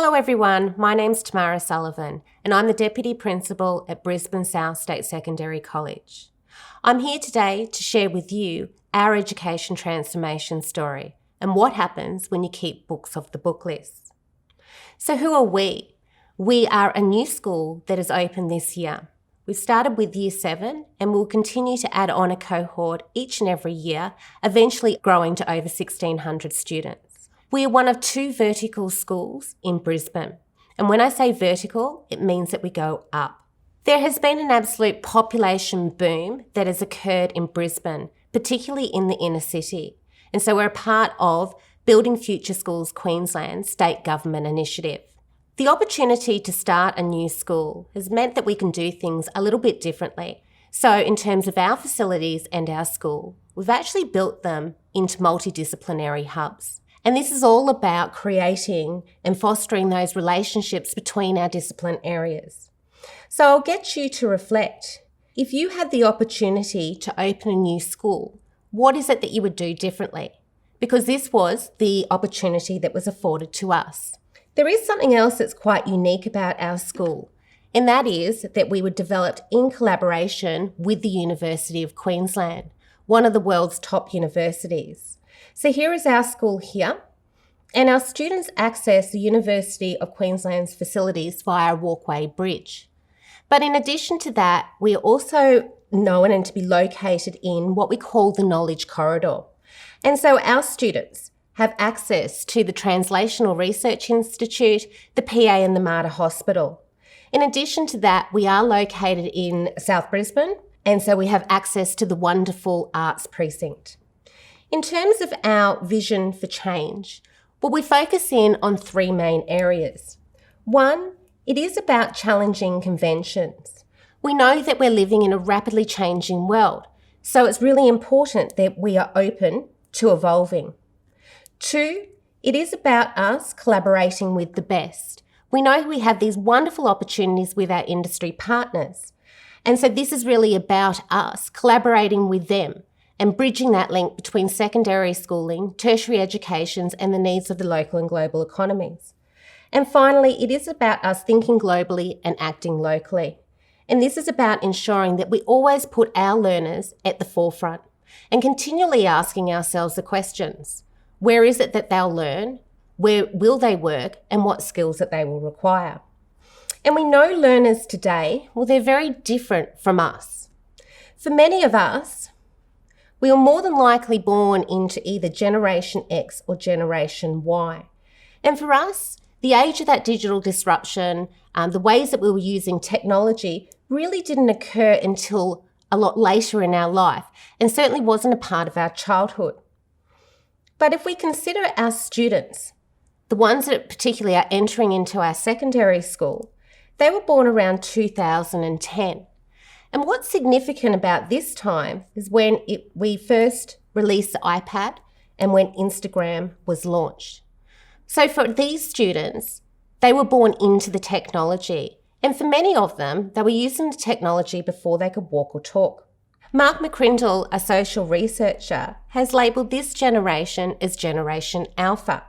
Hello everyone, my name's Tamara Sullivan and I'm the Deputy Principal at Brisbane South State Secondary College. I'm here today to share with you our education transformation story and what happens when you keep books off the book list. So who are we? We are a new school that is open this year. We've started with Year 7 and we'll continue to add on a cohort each and every year, eventually growing to over 1,600 students. We are one of 2 vertical schools in Brisbane. And when I say vertical, it means that we go up. There has been an absolute population boom that has occurred in Brisbane, particularly in the inner city. And so we're a part of Building Future Schools Queensland state government initiative. The opportunity to start a new school has meant that we can do things a little bit differently. So in terms of our facilities and our school, we've actually built them into multidisciplinary hubs. And this is all about creating and fostering those relationships between our discipline areas. So I'll get you to reflect. If you had the opportunity to open a new school, what is it that you would do differently? Because this was the opportunity that was afforded to us. There is something else that's quite unique about our school, and that is that we were developed in collaboration with the University of Queensland, one of the world's top universities. So here is our school here, and our students access the University of Queensland's facilities via a walkway bridge. But in addition to that, we are also known and to be located in what we call the Knowledge Corridor. And so our students have access to the Translational Research Institute, the PA and the Mater Hospital. In addition to that, we are located in South Brisbane, and so we have access to the wonderful Arts Precinct. In terms of our vision for change, well, we focus in on 3 main areas. 1, it is about challenging conventions. We know that we're living in a rapidly changing world, so it's really important that we are open to evolving. 2, it is about us collaborating with the best. We know we have these wonderful opportunities with our industry partners, and so this is really about us collaborating with them and bridging that link between secondary schooling, tertiary educations, and the needs of the local and global economies. And finally, it is about us thinking globally and acting locally. And this is about ensuring that we always put our learners at the forefront and continually asking ourselves the questions. Where is it that they'll learn? Where will they work? And what skills that they will require? And we know learners today, well, they're very different from us. For many of us, we were more than likely born into either Generation X or Generation Y. And for us, the age of that digital disruption, the ways that we were using technology really didn't occur until a lot later in our life and certainly wasn't a part of our childhood. But if we consider our students, the ones that particularly are entering into our secondary school, they were born around 2010. And what's significant about this time is when we first released the iPad and when Instagram was launched. So for these students, they were born into the technology. And for many of them, they were using the technology before they could walk or talk. Mark McCrindle, a social researcher, has labelled this generation as Generation Alpha.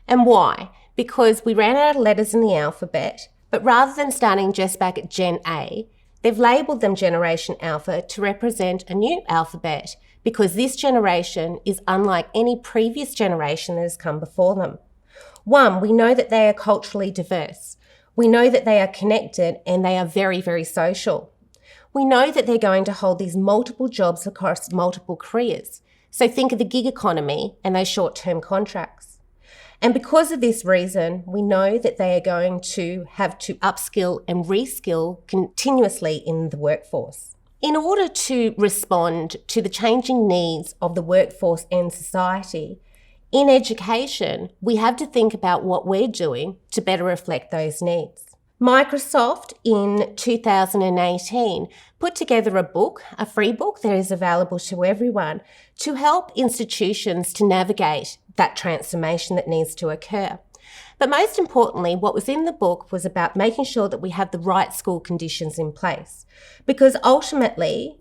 And why? Because we ran out of letters in the alphabet, but rather than starting just back at Gen A, they've labelled them Generation Alpha to represent a new alphabet because this generation is unlike any previous generation that has come before them. 1, we know that they are culturally diverse. We know that they are connected and they are very, very social. We know that they're going to hold these multiple jobs across multiple careers. So think of the gig economy and those short-term contracts. And because of this reason, we know that they are going to have to upskill and reskill continuously in the workforce. In order to respond to the changing needs of the workforce and society, in education, we have to think about what we're doing to better reflect those needs. Microsoft in 2018 put together a book, a free book that is available to everyone, to help institutions to navigate that transformation that needs to occur. But most importantly, what was in the book was about making sure that we have the right school conditions in place. Because ultimately,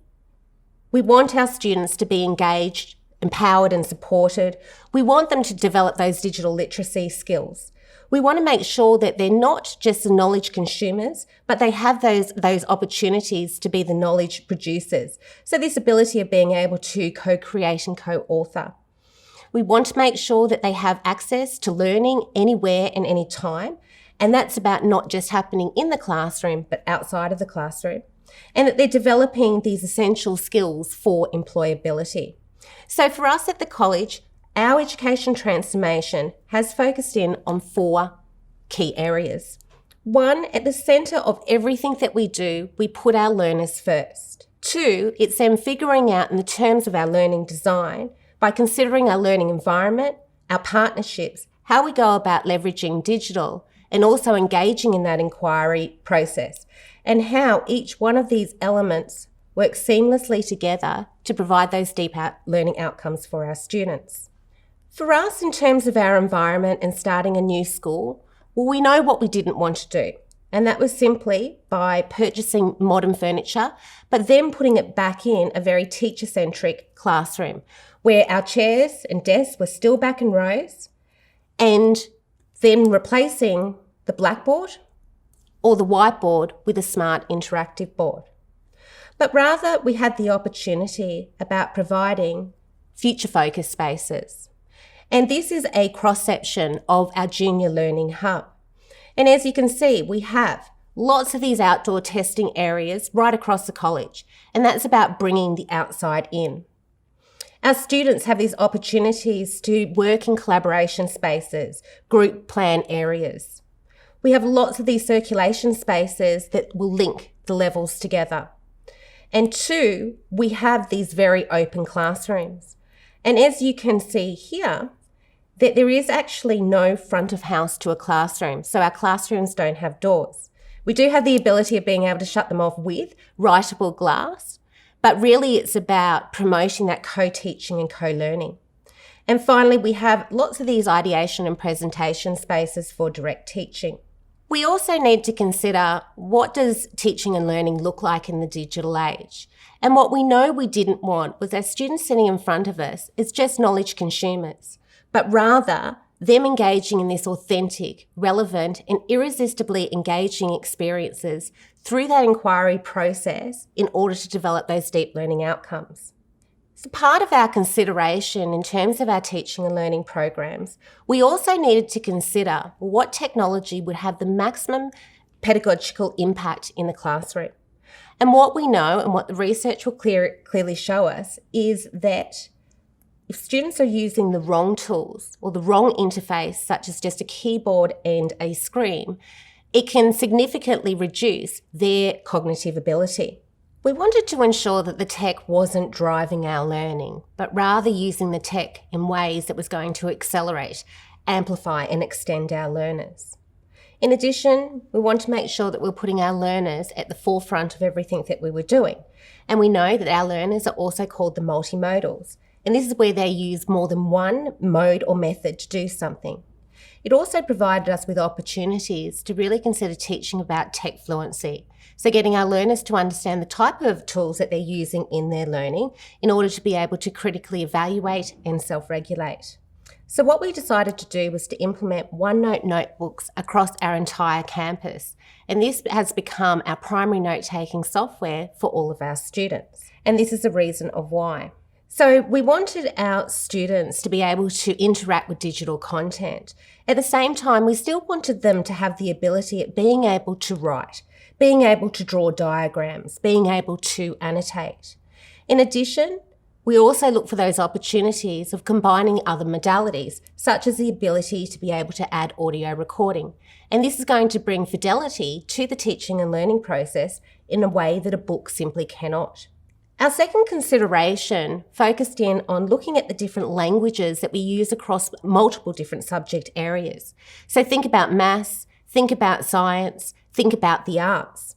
we want our students to be engaged, empowered and supported. We want them to develop those digital literacy skills. We want to make sure that they're not just the knowledge consumers, but they have those opportunities to be the knowledge producers. So this ability of being able to co-create and co-author. We want to make sure that they have access to learning anywhere and any time. And that's about not just happening in the classroom, but outside of the classroom. And that they're developing these essential skills for employability. So for us at the college, our education transformation has focused in on 4 key areas. 1, at the centre of everything that we do, we put our learners first. 2, it's them figuring out in the terms of our learning design by considering our learning environment, our partnerships, how we go about leveraging digital, and also engaging in that inquiry process, and how each one of these elements works seamlessly together to provide those deep learning outcomes for our students. For us, in terms of our environment and starting a new school, well, we know what we didn't want to do, and that was simply by purchasing modern furniture, but then putting it back in a very teacher-centric classroom, where our chairs and desks were still back in rows, and then replacing the blackboard or the whiteboard with a smart interactive board. But rather, we had the opportunity about providing future-focused spaces. And this is a cross-section of our junior learning hub. And as you can see, we have lots of these outdoor testing areas right across the college, and that's about bringing the outside in. Our students have these opportunities to work in collaboration spaces, group plan areas. We have lots of these circulation spaces that will link the levels together. And 2, we have these very open classrooms. And as you can see here, that there is actually no front of house to a classroom. So our classrooms don't have doors. We do have the ability of being able to shut them off with writable glass, but really it's about promoting that co-teaching and co-learning. And finally, we have lots of these ideation and presentation spaces for direct teaching. We also need to consider, what does teaching and learning look like in the digital age? And what we know we didn't want was our students sitting in front of us as just knowledge consumers, but rather them engaging in this authentic, relevant, and irresistibly engaging experiences through that inquiry process in order to develop those deep learning outcomes. So part of our consideration in terms of our teaching and learning programs, we also needed to consider what technology would have the maximum pedagogical impact in the classroom. And what we know and what the research will clearly show us is that if students are using the wrong tools or the wrong interface, such as just a keyboard and a screen, it can significantly reduce their cognitive ability. We wanted to ensure that the tech wasn't driving our learning, but rather using the tech in ways that was going to accelerate, amplify, and extend our learners. In addition, we want to make sure that we're putting our learners at the forefront of everything that we were doing. And we know that our learners are also called the multimodals. And this is where they use more than one mode or method to do something. It also provided us with opportunities to really consider teaching about tech fluency. So getting our learners to understand the type of tools that they're using in their learning in order to be able to critically evaluate and self-regulate. So what we decided to do was to implement OneNote notebooks across our entire campus. And this has become our primary note-taking software for all of our students. And this is the reason of why. So we wanted our students to be able to interact with digital content. At the same time, we still wanted them to have the ability of being able to write, being able to draw diagrams, being able to annotate. In addition, we also look for those opportunities of combining other modalities, such as the ability to be able to add audio recording. And this is going to bring fidelity to the teaching and learning process in a way that a book simply cannot. Our second consideration focused in on looking at the different languages that we use across multiple different subject areas. So think about maths, think about science, think about the arts.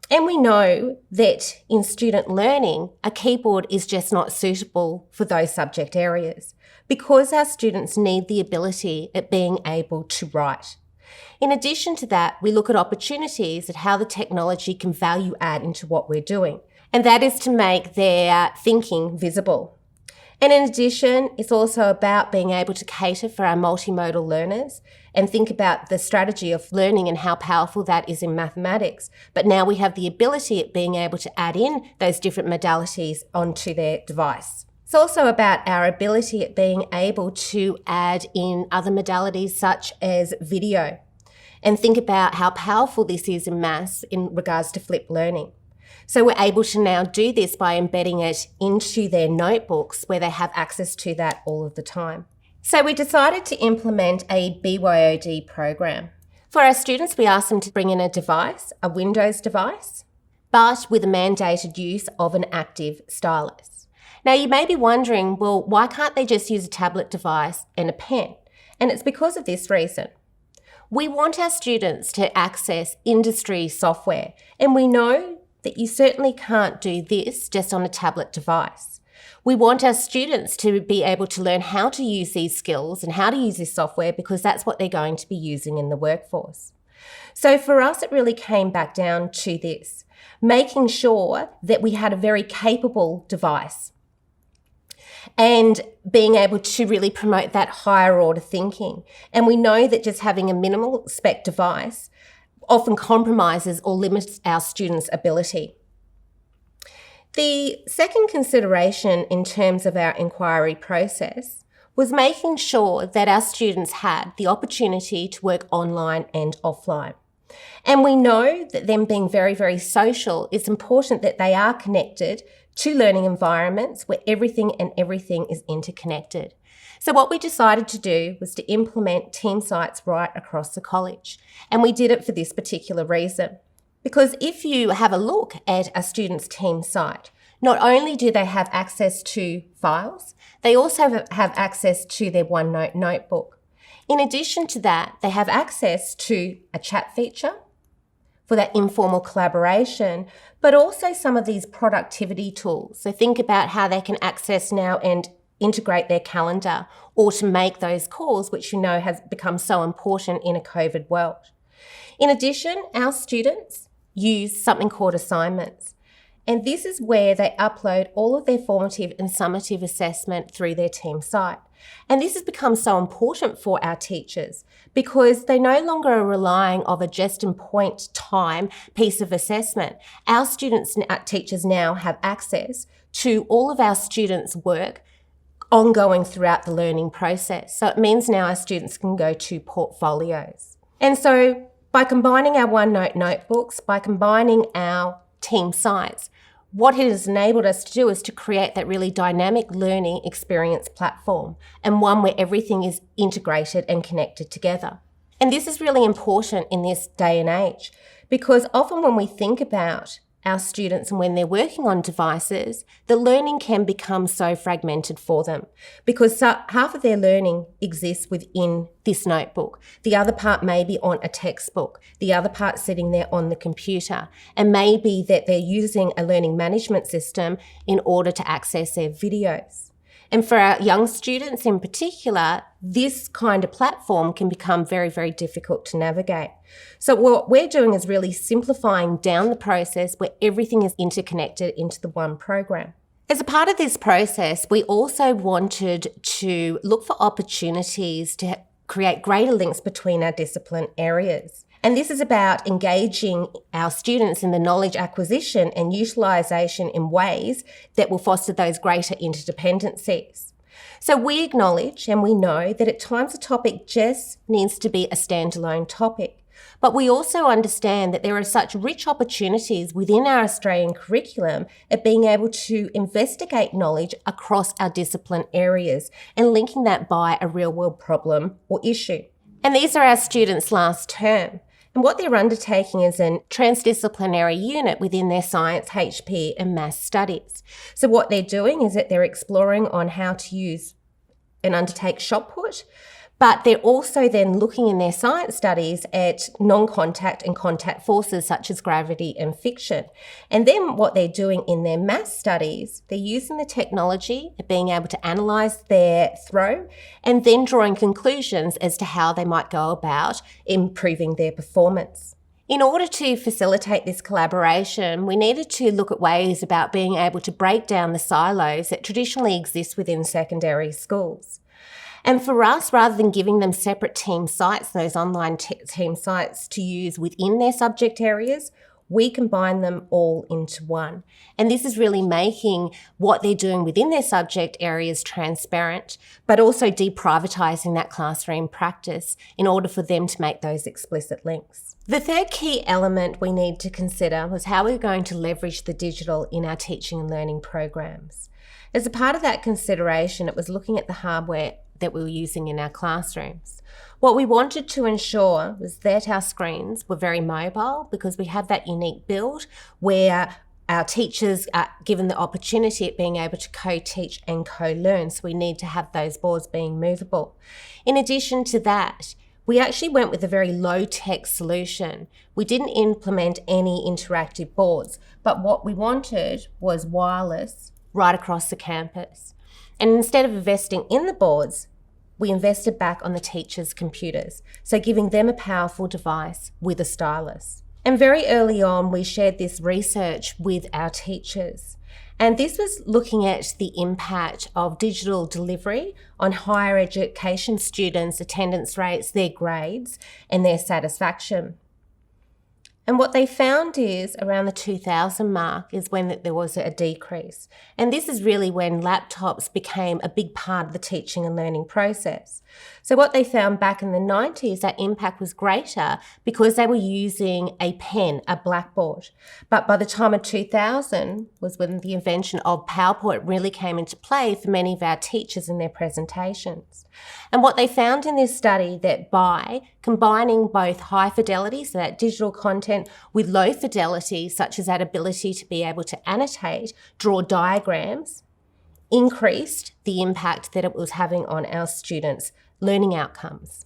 And we know that in student learning, a keyboard is just not suitable for those subject areas because our students need the ability at being able to write. In addition to that, we look at opportunities at how the technology can value add into what we're doing. And that is to make their thinking visible. And in addition, it's also about being able to cater for our multimodal learners and think about the strategy of learning and how powerful that is in mathematics. But now we have the ability of being able to add in those different modalities onto their device. It's also about our ability at being able to add in other modalities such as video and think about how powerful this is in maths in regards to flipped learning. So we're able to now do this by embedding it into their notebooks where they have access to that all of the time. So we decided to implement a BYOD program. For our students, we asked them to bring in a device, a Windows device, but with a mandated use of an active stylus. Now you may be wondering, well, why can't they just use a tablet device and a pen? And it's because of this reason. We want our students to access industry software, and we know that you certainly can't do this just on a tablet device. We want our students to be able to learn how to use these skills and how to use this software because that's what they're going to be using in the workforce. So for us, it really came back down to this, making sure that we had a very capable device and being able to really promote that higher order thinking. And we know that just having a minimal spec device often compromises or limits our students' ability. The second consideration in terms of our inquiry process was making sure that our students had the opportunity to work online and offline. And we know that them being very, very social, it's important that they are connected to learning environments where everything is interconnected. So what we decided to do was to implement team sites right across the college. And we did it for this particular reason. Because if you have a look at a student's team site, not only do they have access to files, they also have access to their OneNote notebook. In addition to that, they have access to a chat feature for that informal collaboration, but also some of these productivity tools. So think about how they can access now and integrate their calendar or to make those calls, which you know has become so important in a COVID world. In addition, our students use something called assignments. And this is where they upload all of their formative and summative assessment through their team site. And this has become so important for our teachers because they no longer are relying on a just in point time piece of assessment. Our students and our teachers now have access to all of our students' work ongoing throughout the learning process. So it means now our students can go to portfolios. And so by combining our OneNote notebooks, by combining our team sites, what it has enabled us to do is to create that really dynamic learning experience platform and one where everything is integrated and connected together. And this is really important in this day and age because often when we think about our students and when they're working on devices, the learning can become so fragmented for them because half of their learning exists within this notebook. The other part may be on a textbook. The other part sitting there on the computer. And maybe that they're using a learning management system in order to access their videos. And for our young students in particular, this kind of platform can become very, very difficult to navigate. So what we're doing is really simplifying down the process where everything is interconnected into the one program. As a part of this process, we also wanted to look for opportunities to create greater links between our discipline areas. And this is about engaging our students in the knowledge acquisition and utilisation in ways that will foster those greater interdependencies. So we acknowledge and we know that at times a topic just needs to be a standalone topic. But we also understand that there are such rich opportunities within our Australian curriculum at being able to investigate knowledge across our discipline areas and linking that by a real-world problem or issue. And these are our students' last term. And what they're undertaking is a transdisciplinary unit within their science, HP and maths studies. So what they're doing is that they're exploring on how to use and undertake shot put, but they're also then looking in their science studies at non-contact and contact forces such as gravity and friction. And then what they're doing in their maths studies, they're using the technology of being able to analyse their throw and then drawing conclusions as to how they might go about improving their performance. In order to facilitate this collaboration, we needed to look at ways about being able to break down the silos that traditionally exist within secondary schools. And for us, rather than giving them separate team sites, those online team sites to use within their subject areas, we combine them all into one. And this is really making what they're doing within their subject areas transparent, but also deprivatising that classroom practice in order for them to make those explicit links. The third key element we need to consider was how we're going to leverage the digital in our teaching and learning programs. As a part of that consideration, it was looking at the hardware that we were using in our classrooms. What we wanted to ensure was that our screens were very mobile, because we have that unique build where our teachers are given the opportunity at being able to co-teach and co-learn. So we need to have those boards being movable. In addition to that, we actually went with a very low-tech solution. We didn't implement any interactive boards, but what we wanted was wireless right across the campus. And instead of investing in the boards, we invested back on the teachers' computers, so giving them a powerful device with a stylus. And very early on, we shared this research with our teachers. And this was looking at the impact of digital delivery on higher education students' attendance rates, their grades, and their satisfaction. And what they found is around the 2000 mark is when there was a decrease. And this is really when laptops became a big part of the teaching and learning process. So what they found back in the 90s, that impact was greater because they were using a pen, a blackboard. But by the time of 2000 was when the invention of PowerPoint really came into play for many of our teachers in their presentations. And what they found in this study, that by combining both high fidelity, so that digital content, with low fidelity, such as that ability to be able to annotate, draw diagrams, increased the impact that it was having on our students' learning outcomes.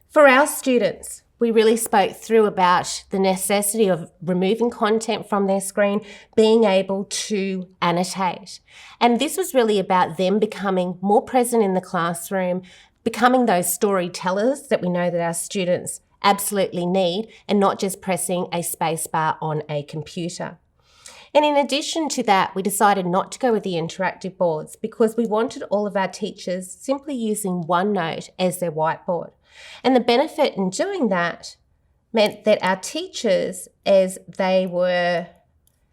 For our students, we really spoke through about the necessity of removing content from their screen, being able to annotate. And this was really about them becoming more present in the classroom, becoming those storytellers that we know that our students absolutely need, and not just pressing a spacebar on a computer. And in addition to that, we decided not to go with the interactive boards because we wanted all of our teachers simply using OneNote as their whiteboard. And the benefit in doing that meant that our teachers, as they were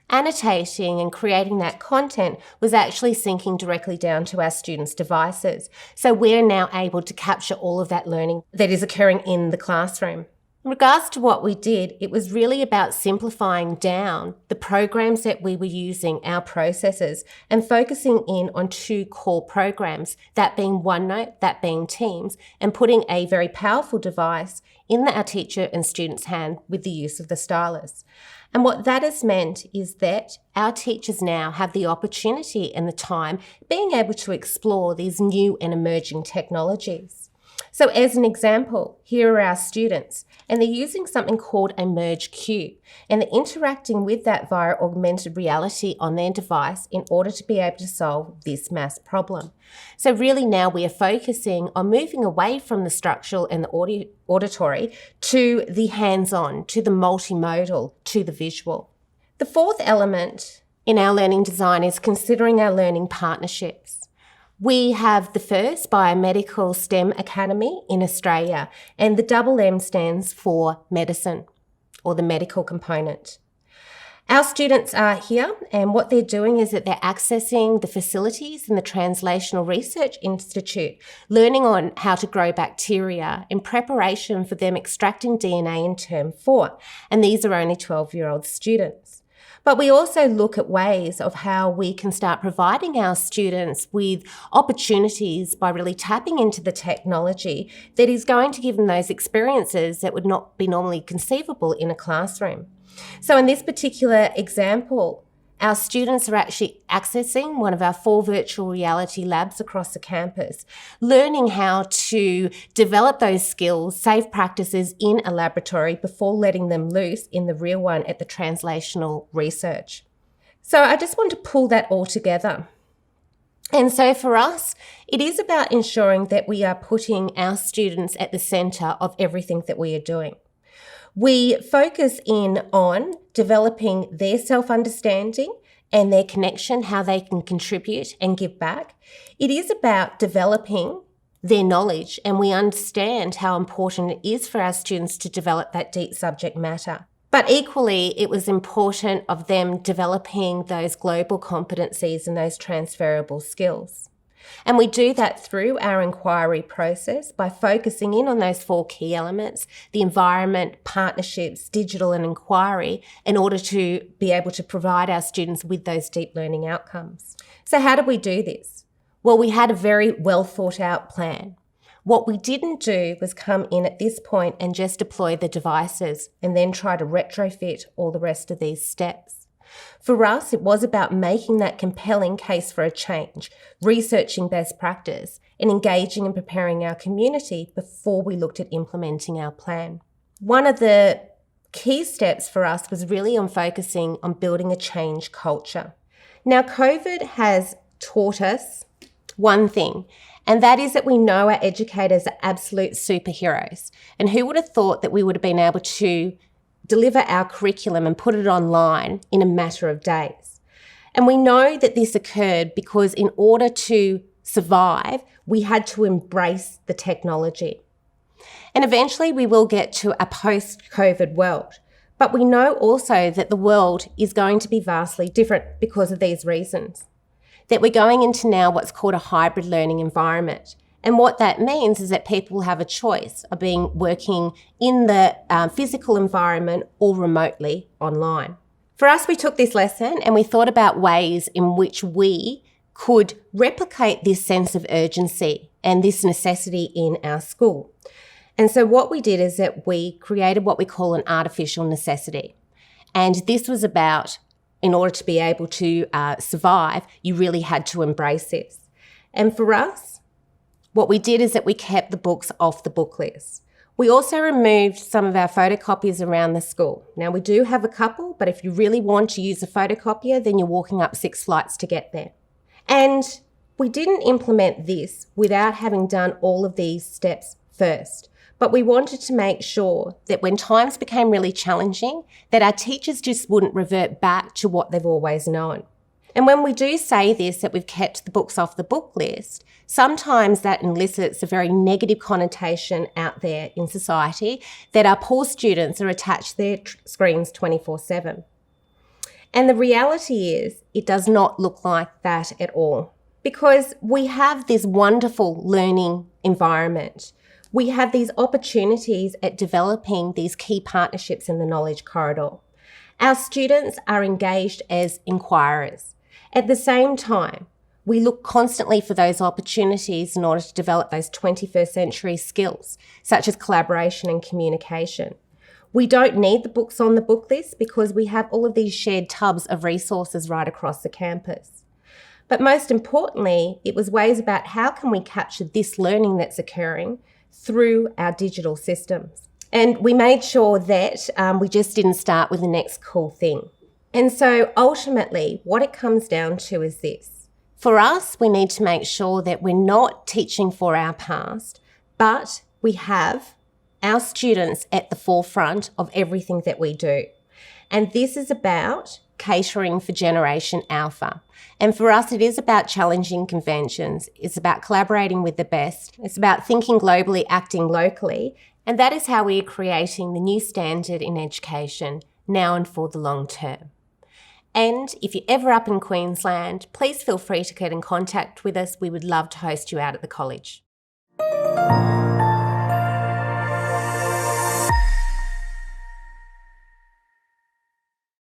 annotating and creating that content, was actually syncing directly down to our students' devices. So we're now able to capture all of that learning that is occurring in the classroom. In regards to what we did, it was really about simplifying down the programs that we were using, our processes, and focusing in on two core programs, that being OneNote, that being Teams, and putting a very powerful device in our teacher and student's hand with the use of the stylus. And what that has meant is that our teachers now have the opportunity and the time being able to explore these new and emerging technologies. So as an example, here are our students, and they're using something called a Merge Cube, and they're interacting with that via augmented reality on their device in order to be able to solve this maths problem. So really now we are focusing on moving away from the structural and the auditory to the hands-on, to the multimodal, to the visual. The fourth element in our learning design is considering our learning partnerships. We have the first biomedical STEM academy in Australia, and the double M stands for medicine, or the medical component. Our students are here, and what they're doing is that they're accessing the facilities in the Translational Research Institute, learning on how to grow bacteria in preparation for them extracting DNA in term 4, and these are only 12-year-old students. But we also look at ways of how we can start providing our students with opportunities by really tapping into the technology that is going to give them those experiences that would not be normally conceivable in a classroom. So in this particular example, our students are actually accessing one of our 4 virtual reality labs across the campus, learning how to develop those skills, safe practices in a laboratory before letting them loose in the real one at the translational research. So I just want to pull that all together. And so for us, it is about ensuring that we are putting our students at the centre of everything that we are doing. We focus in on developing their self-understanding and their connection, how they can contribute and give back. It is about developing their knowledge, and we understand how important it is for our students to develop that deep subject matter. But equally, it was important of them developing those global competencies and those transferable skills. And we do that through our inquiry process by focusing in on those 4 key elements: the environment, partnerships, digital and inquiry, in order to be able to provide our students with those deep learning outcomes. So how did we do this? Well, we had a very well thought out plan. What we didn't do was come in at this point and just deploy the devices and then try to retrofit all the rest of these steps. For us, it was about making that compelling case for a change, researching best practice, and engaging and preparing our community before we looked at implementing our plan. One of the key steps for us was really on focusing on building a change culture. Now, COVID has taught us one thing, and that is that we know our educators are absolute superheroes. And who would have thought that we would have been able to deliver our curriculum and put it online in a matter of days? And we know that this occurred because in order to survive, we had to embrace the technology. And eventually we will get to a post-COVID world. But we know also that the world is going to be vastly different because of these reasons. That we're going into now what's called a hybrid learning environment. And what that means is that people will have a choice of working in the physical environment or remotely online. For us, we took this lesson and we thought about ways in which we could replicate this sense of urgency and this necessity in our school. And so what we did is that we created what we call an artificial necessity. And this was about, in order to be able to survive, you really had to embrace this. And for us, what we did is that we kept the books off the book list. We also removed some of our photocopiers around the school. Now, we do have a couple, but if you really want to use a photocopier, then you're walking up 6 flights to get there. And we didn't implement this without having done all of these steps first. But we wanted to make sure that when times became really challenging, that our teachers just wouldn't revert back to what they've always known. And when we do say this, that we've kept the books off the book list, sometimes that elicits a very negative connotation out there in society that our poor students are attached to their screens 24/7. And the reality is, it does not look like that at all, because we have this wonderful learning environment. We have these opportunities at developing these key partnerships in the knowledge corridor. Our students are engaged as inquirers. At the same time, we look constantly for those opportunities in order to develop those 21st century skills, such as collaboration and communication. We don't need the books on the book list because we have all of these shared tubs of resources right across the campus. But most importantly, it was ways about how can we capture this learning that's occurring through our digital systems. And we made sure that we just didn't start with the next cool thing. And so ultimately, what it comes down to is this. For us, we need to make sure that we're not teaching for our past, but we have our students at the forefront of everything that we do. And this is about catering for Generation Alpha. And for us, it is about challenging conventions. It's about collaborating with the best. It's about thinking globally, acting locally. And that is how we are creating the new standard in education now and for the long term. And if you're ever up in Queensland, please feel free to get in contact with us. We would love to host you out at the college.